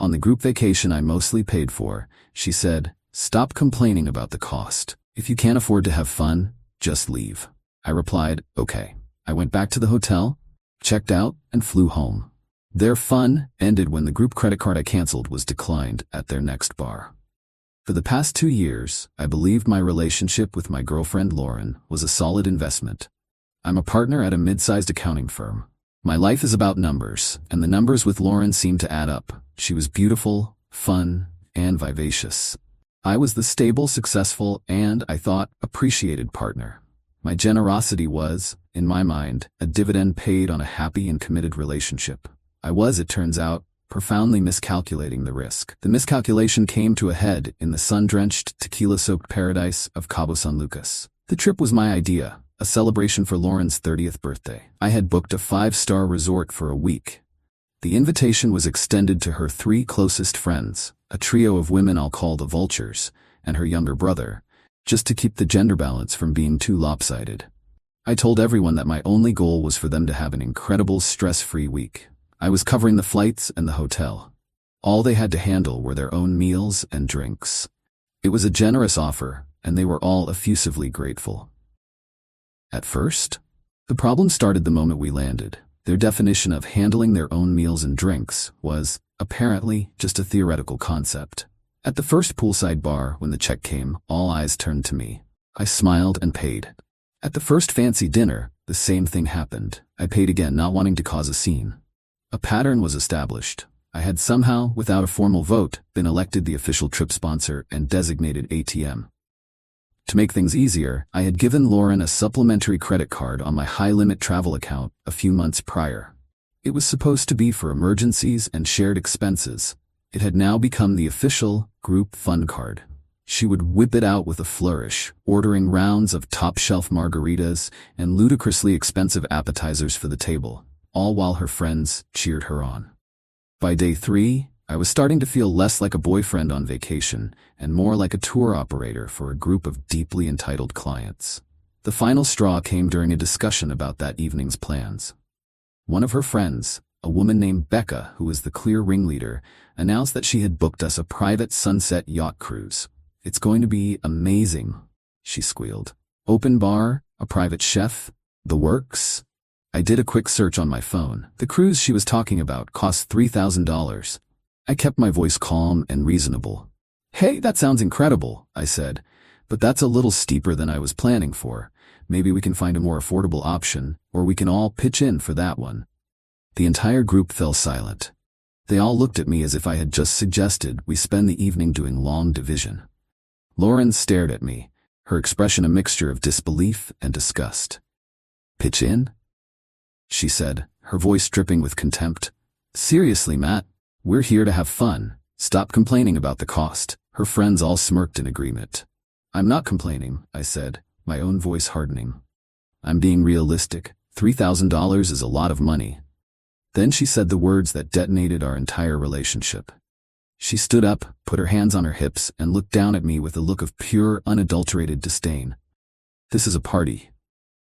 On the group vacation I mostly paid for, she said, "Stop complaining about the cost. If you can't afford to have fun, just leave." I replied, "Okay." I went back to the hotel, checked out, and flew home. Their fun ended when the group credit card I canceled was declined at their next bar. For the past 2 years, I believed my relationship with my girlfriend Lauren was a solid investment. I'm a partner at a mid-sized accounting firm. My life is about numbers, and the numbers with Lauren seemed to add up. She was beautiful, fun, and vivacious. I was the stable, successful, and, I thought, appreciated partner. My generosity was, in my mind, a dividend paid on a happy and committed relationship. I was, it turns out, profoundly miscalculating the risk. The miscalculation came to a head in the sun-drenched, tequila-soaked paradise of Cabo San Lucas. The trip was my idea, a celebration for Lauren's 30th birthday. I had booked a 5-star resort for a week. The invitation was extended to her 3 closest friends, a trio of women I'll call the Vultures, and her younger brother, just to keep the gender balance from being too lopsided. I told everyone that my only goal was for them to have an incredible stress-free week. I was covering the flights and the hotel. All they had to handle were their own meals and drinks. It was a generous offer, and they were all effusively grateful. At first, the problem started the moment we landed. Their definition of handling their own meals and drinks was, apparently, just a theoretical concept. At the first poolside bar, when the check came, all eyes turned to me. I smiled and paid. At the first fancy dinner, the same thing happened. I paid again, not wanting to cause a scene. A pattern was established. I had somehow, without a formal vote, been elected the official trip sponsor and designated ATM. To make things easier, I had given Lauren a supplementary credit card on my high-limit travel account a few months prior. It was supposed to be for emergencies and shared expenses. It had now become the official group fun card. She would whip it out with a flourish, ordering rounds of top-shelf margaritas and ludicrously expensive appetizers for the table, all while her friends cheered her on. By day 3, I was starting to feel less like a boyfriend on vacation and more like a tour operator for a group of deeply entitled clients. The final straw came during a discussion about that evening's plans. One of her friends, a woman named Becca, who was the clear ringleader, announced that she had booked us a private sunset yacht cruise. "It's going to be amazing," she squealed. "Open bar, a private chef, the works." I did a quick search on my phone. The cruise she was talking about cost $3,000. I kept my voice calm and reasonable. "Hey, that sounds incredible," I said, "but that's a little steeper than I was planning for. Maybe we can find a more affordable option, or we can all pitch in for that one." The entire group fell silent. They all looked at me as if I had just suggested we spend the evening doing long division. Lauren stared at me, her expression a mixture of disbelief and disgust. "Pitch in?" she said, her voice dripping with contempt. "Seriously, Matt, we're here to have fun. Stop complaining about the cost." Her friends all smirked in agreement. "I'm not complaining," I said, my own voice hardening. "I'm being realistic. $3,000 is a lot of money." Then she said the words that detonated our entire relationship. She stood up, put her hands on her hips, and looked down at me with a look of pure, unadulterated disdain. "This is a party.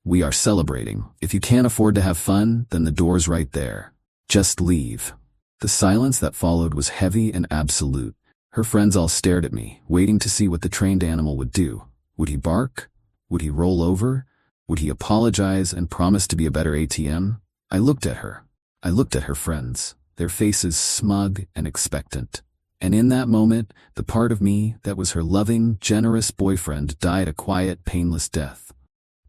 We are celebrating. If you can't afford to have fun, then the door's right there. Just leave." The silence that followed was heavy and absolute. Her friends all stared at me, waiting to see what the trained animal would do. Would he bark? Would he roll over? Would he apologize and promise to be a better ATM? I looked at her. I looked at her friends, their faces smug and expectant. And in that moment, the part of me that was her loving, generous boyfriend died a quiet, painless death.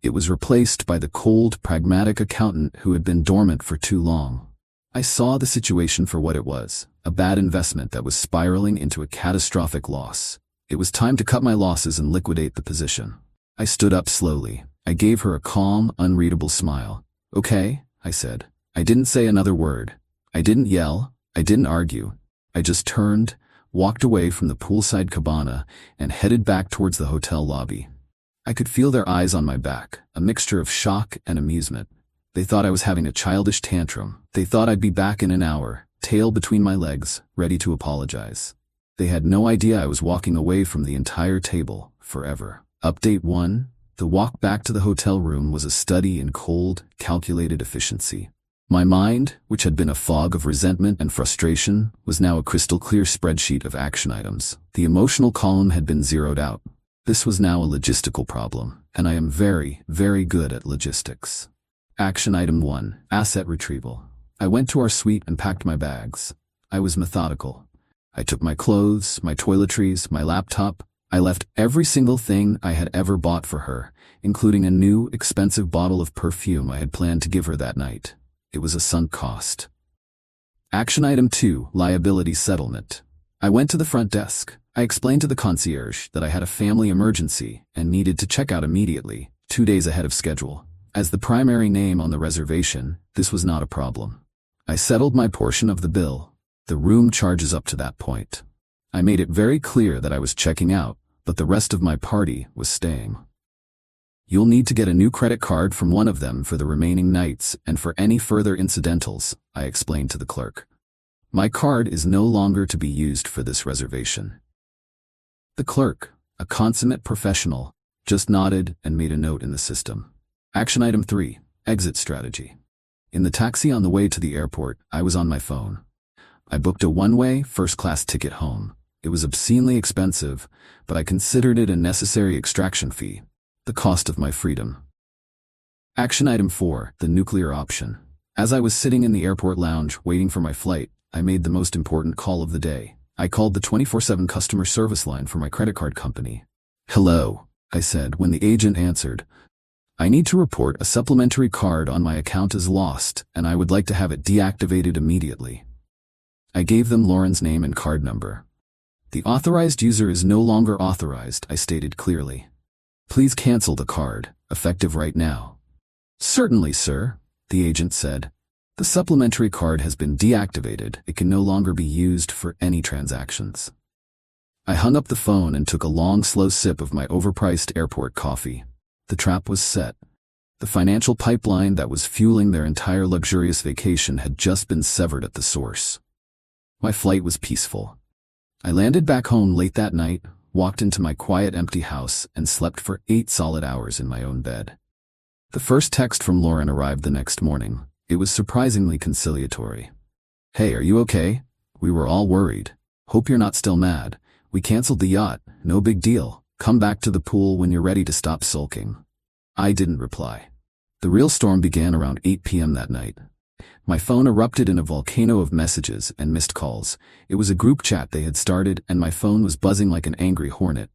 It was replaced by the cold, pragmatic accountant who had been dormant for too long. I saw the situation for what it was, a bad investment that was spiraling into a catastrophic loss. It was time to cut my losses and liquidate the position. I stood up slowly. I gave her a calm, unreadable smile. "Okay," I said. I didn't say another word. I didn't yell. I didn't argue. I just turned, walked away from the poolside cabana, and headed back towards the hotel lobby. I could feel their eyes on my back, a mixture of shock and amusement. They thought I was having a childish tantrum. They thought I'd be back in an hour, tail between my legs, ready to apologize. They had no idea I was walking away from the entire table, forever. Update 1. The walk back to the hotel room was a study in cold, calculated efficiency. My mind, which had been a fog of resentment and frustration, was now a crystal-clear spreadsheet of action items. The emotional column had been zeroed out. This was now a logistical problem, and I am very, very good at logistics. Action item 1, asset retrieval. I went to our suite and packed my bags. I was methodical. I took my clothes, my toiletries, my laptop. I left every single thing I had ever bought for her, including a new, expensive bottle of perfume I had planned to give her that night. It was a sunk cost. Action item 2, liability settlement. I went to the front desk. I explained to the concierge that I had a family emergency and needed to check out immediately, 2 days ahead of schedule. As the primary name on the reservation, this was not a problem. I settled my portion of the bill. The room charges up to that point. I made it very clear that I was checking out, but the rest of my party was staying. You'll need to get a new credit card from one of them for the remaining nights and for any further incidentals, I explained to the clerk. My card is no longer to be used for this reservation. The clerk, a consummate professional, just nodded and made a note in the system. Action item 3, exit strategy. In the taxi on the way to the airport, I was on my phone. I booked a one-way, first-class ticket home. It was obscenely expensive, but I considered it a necessary extraction fee, the cost of my freedom. Action item 4, the nuclear option. As I was sitting in the airport lounge waiting for my flight, I made the most important call of the day. I called the 24/7 customer service line for my credit card company. "Hello," I said when the agent answered. "I need to report a supplementary card on my account is lost, and I would like to have it deactivated immediately." I gave them Lauren's name and card number. "The authorized user is no longer authorized," I stated clearly. "Please cancel the card, effective right now." "Certainly, sir," the agent said. "The supplementary card has been deactivated. It can no longer be used for any transactions." I hung up the phone and took a long, slow sip of my overpriced airport coffee. The trap was set. The financial pipeline that was fueling their entire luxurious vacation had just been severed at the source. My flight was peaceful. I landed back home late that night, walked into my quiet, empty house, and slept for 8 solid hours in my own bed. The first text from Lauren arrived the next morning. It was surprisingly conciliatory. "Hey, are you okay? We were all worried. Hope you're not still mad. We canceled the yacht. No big deal. Come back to the pool when you're ready to stop sulking." I didn't reply. The real storm began around 8 p.m. that night. My phone erupted in a volcano of messages and missed calls. It was a group chat they had started, and my phone was buzzing like an angry hornet.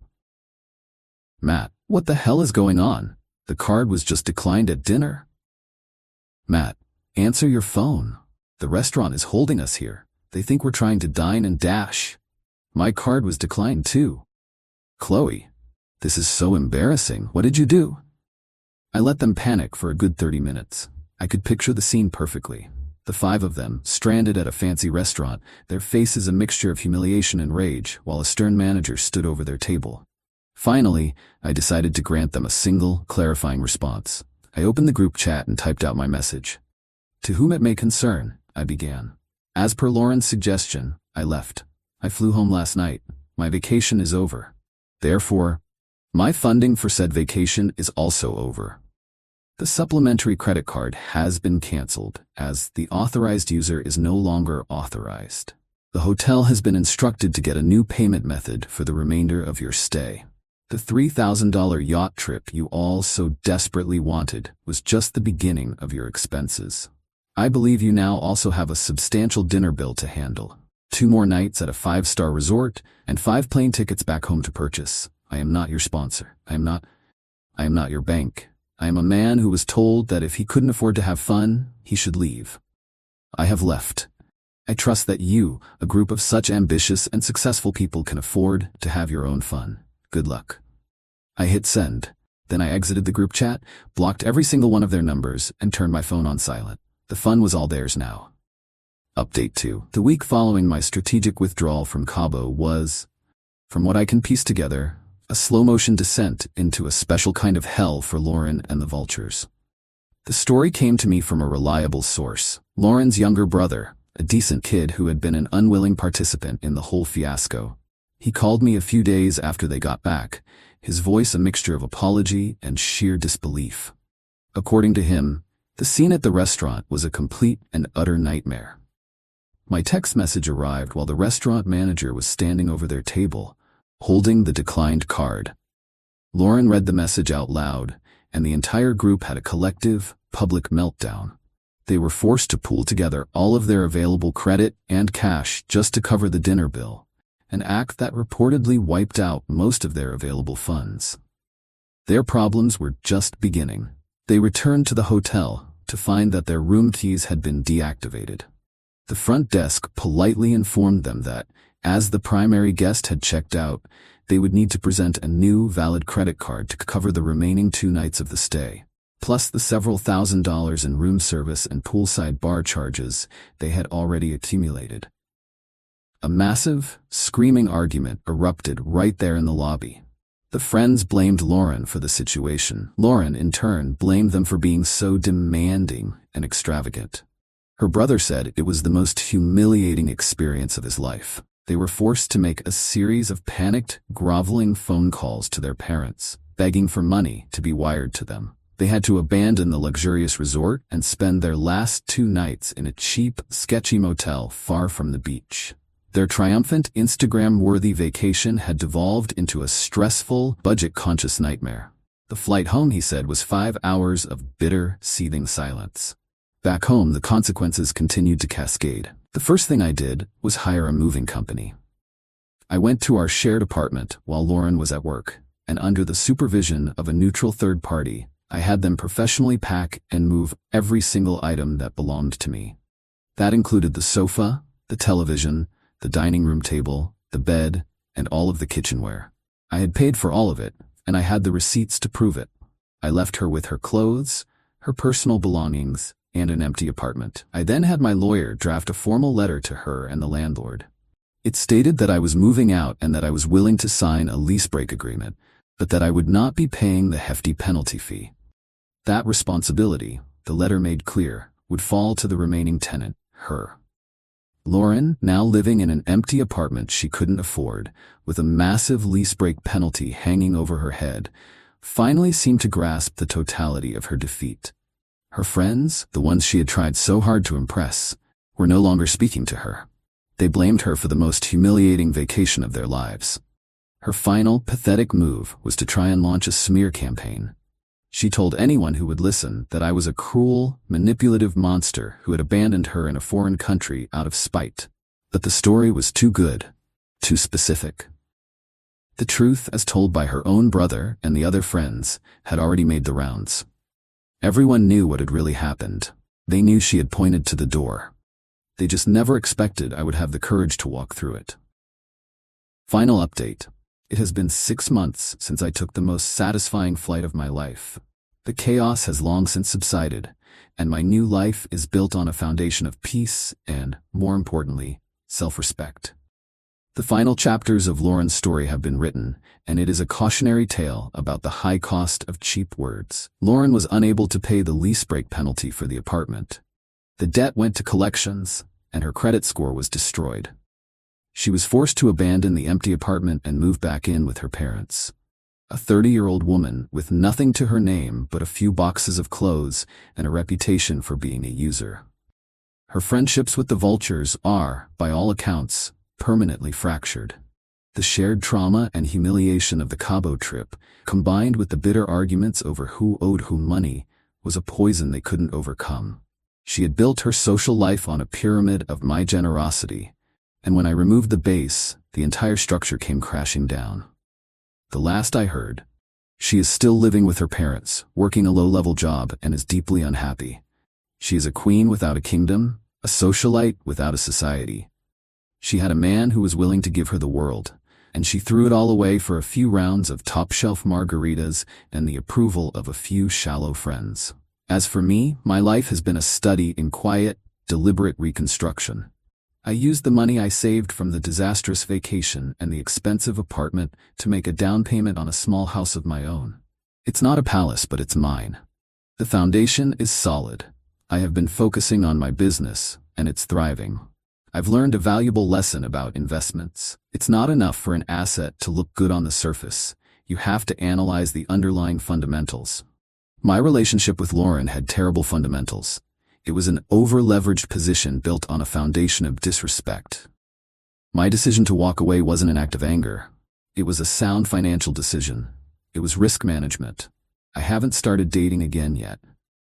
"Matt, what the hell is going on? The card was just declined at dinner." "Matt, answer your phone. The restaurant is holding us here. They think we're trying to dine and dash. My card was declined too." "Chloe, this is so embarrassing. What did you do?" I let them panic for a good 30 minutes. I could picture the scene perfectly. The 5 of them, stranded at a fancy restaurant, their faces a mixture of humiliation and rage, while a stern manager stood over their table. Finally, I decided to grant them a single, clarifying response. I opened the group chat and typed out my message. "To whom it may concern," I began. "As per Lauren's suggestion, I left. I flew home last night. My vacation is over. Therefore, my funding for said vacation is also over. The supplementary credit card has been canceled, as the authorized user is no longer authorized. The hotel has been instructed to get a new payment method for the remainder of your stay. The $3,000 yacht trip you all so desperately wanted was just the beginning of your expenses. I believe you now also have a substantial dinner bill to handle. 2 more nights at a 5-star resort, and 5 plane tickets back home to purchase. I am not your sponsor. I am not your bank. I am a man who was told that if he couldn't afford to have fun, he should leave. I have left. I trust that you, a group of such ambitious and successful people, can afford to have your own fun. Good luck." I hit send. Then I exited the group chat, blocked every single one of their numbers, and turned my phone on silent. The fun was all theirs now. Update 2. The week following my strategic withdrawal from Cabo was, from what I can piece together, a slow-motion descent into a special kind of hell for Lauren and the vultures. The story came to me from a reliable source, Lauren's younger brother, a decent kid who had been an unwilling participant in the whole fiasco. He called me a few days after they got back, his voice a mixture of apology and sheer disbelief. According to him, The scene at the restaurant was a complete and utter nightmare. My text message arrived while the restaurant manager was standing over their table, holding the declined card. Lauren read the message out loud, and the entire group had a collective, public meltdown. They were forced to pool together all of their available credit and cash just to cover the dinner bill, an act that reportedly wiped out most of their available funds. Their problems were just beginning. They returned to the hotel to find that their room keys had been deactivated. The front desk politely informed them that, as the primary guest had checked out, they would need to present a new valid credit card to cover the remaining 2 nights of the stay, plus the several $1,000s in room service and poolside bar charges they had already accumulated. A massive, screaming argument erupted right there in the lobby. The friends blamed Lauren for the situation. Lauren, in turn, blamed them for being so demanding and extravagant. Her brother said it was the most humiliating experience of his life. They were forced to make a series of panicked, groveling phone calls to their parents, begging for money to be wired to them. They had to abandon the luxurious resort and spend their last 2 nights in a cheap, sketchy motel far from the beach. Their triumphant, Instagram-worthy vacation had devolved into a stressful, budget-conscious nightmare. The flight home, he said, was 5 hours of bitter, seething silence. Back home, the consequences continued to cascade. The first thing I did was hire a moving company. I went to our shared apartment while Lauren was at work, and under the supervision of a neutral third party, I had them professionally pack and move every single item that belonged to me. That included the sofa, the television, the dining room table, the bed, and all of the kitchenware. I had paid for all of it, and I had the receipts to prove it. I left her with her clothes, her personal belongings, and an empty apartment. I then had my lawyer draft a formal letter to her and the landlord. It stated that I was moving out and that I was willing to sign a lease break agreement, but that I would not be paying the hefty penalty fee. That responsibility, the letter made clear, would fall to the remaining tenant, her. Lauren, now living in an empty apartment she couldn't afford, with a massive lease break penalty hanging over her head, finally seemed to grasp the totality of her defeat. Her friends, the ones she had tried so hard to impress, were no longer speaking to her. They blamed her for the most humiliating vacation of their lives. Her final, pathetic move was to try and launch a smear campaign. She told anyone who would listen that I was a cruel, manipulative monster who had abandoned her in a foreign country out of spite. But the story was too good, too specific. The truth, as told by her own brother and the other friends, had already made the rounds. Everyone knew what had really happened. They knew she had pointed to the door. They just never expected I would have the courage to walk through it. Final update. It has been 6 months since I took the most satisfying flight of my life. The chaos has long since subsided, and my new life is built on a foundation of peace and, more importantly, self-respect. The final chapters of Lauren's story have been written, and it is a cautionary tale about the high cost of cheap words. Lauren was unable to pay the lease break penalty for the apartment. The debt went to collections, and her credit score was destroyed. She was forced to abandon the empty apartment and move back in with her parents. A 30-year-old woman with nothing to her name but a few boxes of clothes and a reputation for being a user. Her friendships with the vultures are, by all accounts, permanently fractured. The shared trauma and humiliation of the Cabo trip, combined with the bitter arguments over who owed whom money, was a poison they couldn't overcome. She had built her social life on a pyramid of my generosity, and when I removed the base, the entire structure came crashing down. The last I heard, she is still living with her parents, working a low-level job, and is deeply unhappy. She is a queen without a kingdom, a socialite without a society. She had a man who was willing to give her the world, and she threw it all away for a few rounds of top-shelf margaritas and the approval of a few shallow friends. As for me, my life has been a study in quiet, deliberate reconstruction. I used the money I saved from the disastrous vacation and the expensive apartment to make a down payment on a small house of my own. It's not a palace, but it's mine. The foundation is solid. I have been focusing on my business, and it's thriving. I've learned a valuable lesson about investments. It's not enough for an asset to look good on the surface. You have to analyze the underlying fundamentals. My relationship with Lauren had terrible fundamentals. It was an over-leveraged position built on a foundation of disrespect. My decision to walk away wasn't an act of anger. It was a sound financial decision. It was risk management. I haven't started dating again yet.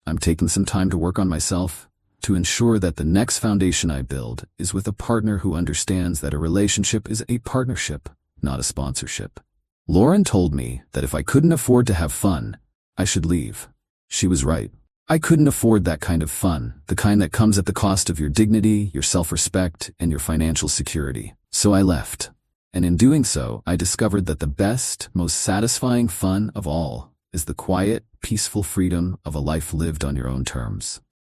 I'm taking some time to work on myself, to ensure that the next foundation I build is with a partner who understands that a relationship is a partnership, not a sponsorship. Lauren told me that if I couldn't afford to have fun, I should leave. She was right. I couldn't afford that kind of fun, the kind that comes at the cost of your dignity, your self-respect, and your financial security. So I left. And in doing so, I discovered that the best, most satisfying fun of all is the quiet, peaceful freedom of a life lived on your own terms.